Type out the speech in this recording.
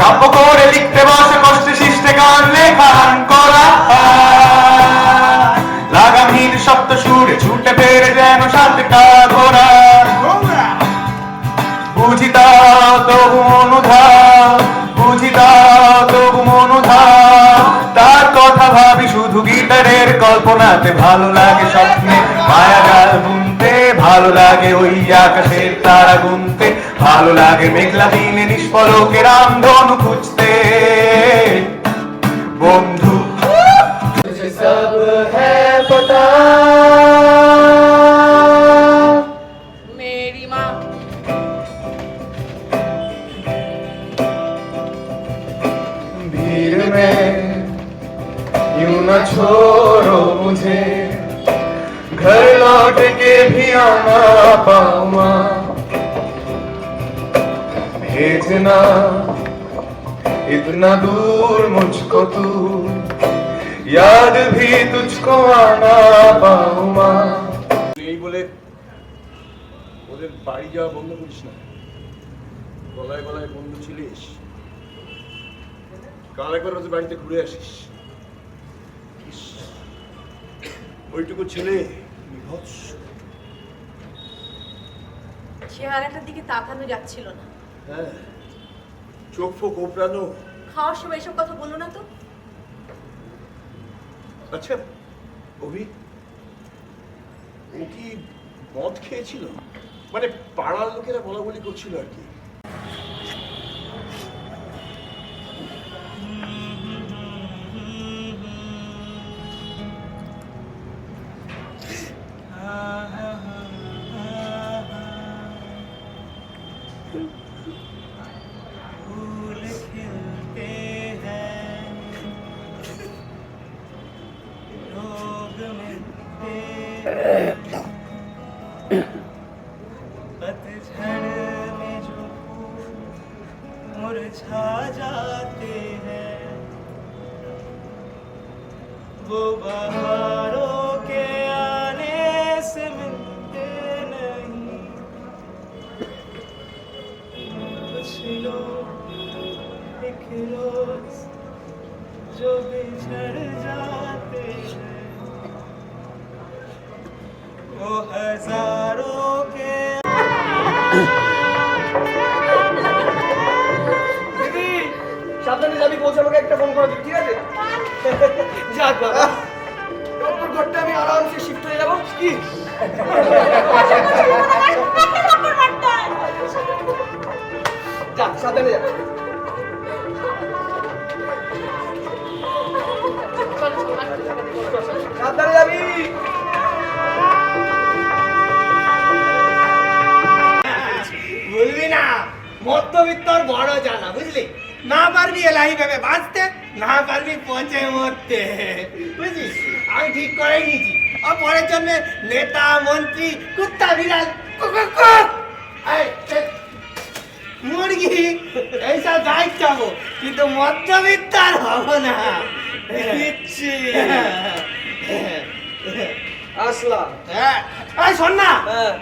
কাব্য করে লিখতে বসে কষ্টে সৃষ্টে গান লেখা করা লাগামহীন শব্দ সুরে ছুটে বেড়ে যেন সাথে ঘোরা বুঝি দাও তবু মনুধা বুঝি দাও তবু মনুধা তার কথা ভাবি শুধু গিটারের কল্পনাতে ভালো লাগে স্বপ্নে মায়া গাল বুনতে ভালো লাগে ওই আকাশের তারা গুনতে ভালো লাগে মেঘলা দিনে নিষ্পলকে রামধনু খুঁজতে বন্ধু সব হ্যাঁ পতা मेरी माँ भीड़ में यूं न छोड़ो मुझे घर लौट के भी आना पाऊंगा भेजना इतना दूर मुझको तू याद भी तुझको आना पाऊंगा এই বলে ওদের বাড়ি যাওয়া বন্ধ করিস না। গলায় গলায় বন্ধু ছিলিস, কাল একবার ওদের বাড়িতে ঘুরে আসিস। ইস, ওইটুকু ছেলে বিভৎস। চেহারাটার দিকে তাকানো যাচ্ছিল না। হ্যাঁ, চোখ ফোক ওপরানো। খাওয়ার সময় এসব কথা বলো না তো। আচ্ছা অভি, ও কি মদ খেয়েছিল? মানে পাড়ার লোকেরা বলা বলি করছিল আর কি। फूल खिलते हैं, लोग मिलते हैं, पतझड़ में जो फूल मुरझा जाते हैं, वो बहारों के आने से मिलते नहीं। कुछ लोग एक रोज जो बिछड़ जाते हैं, वो हजारों के দিদি সাবধানে যাবি, পৌঁছানোকে একটা ফোন করে দিবি, ঠিক আছে? যাক বাবা, ডক্টর ঘরটা আমি আরামসে শিফট হয়ে যাবো। কি যা, সাবধানে যা। সাবধানে যাবি। বলবি না, মধ্যবিত্তর বড় জানা, বুঝলি? না পারবি এলাই ভেবে বাঁচতে, না পারবি পচে মরতে, বুঝলি? আমি ঠিক করে নিয়েছি, আর পরের জন্য নেতা মন্ত্রী কুত্তা বিড়াল মুরগি এইসব দায়িত্ব যাবো, কিন্তু মধ্যবিত্ত আর হবো না। দিচ্ছি। আসলাম। হ্যাঁ, শোন না, হ্যাঁ।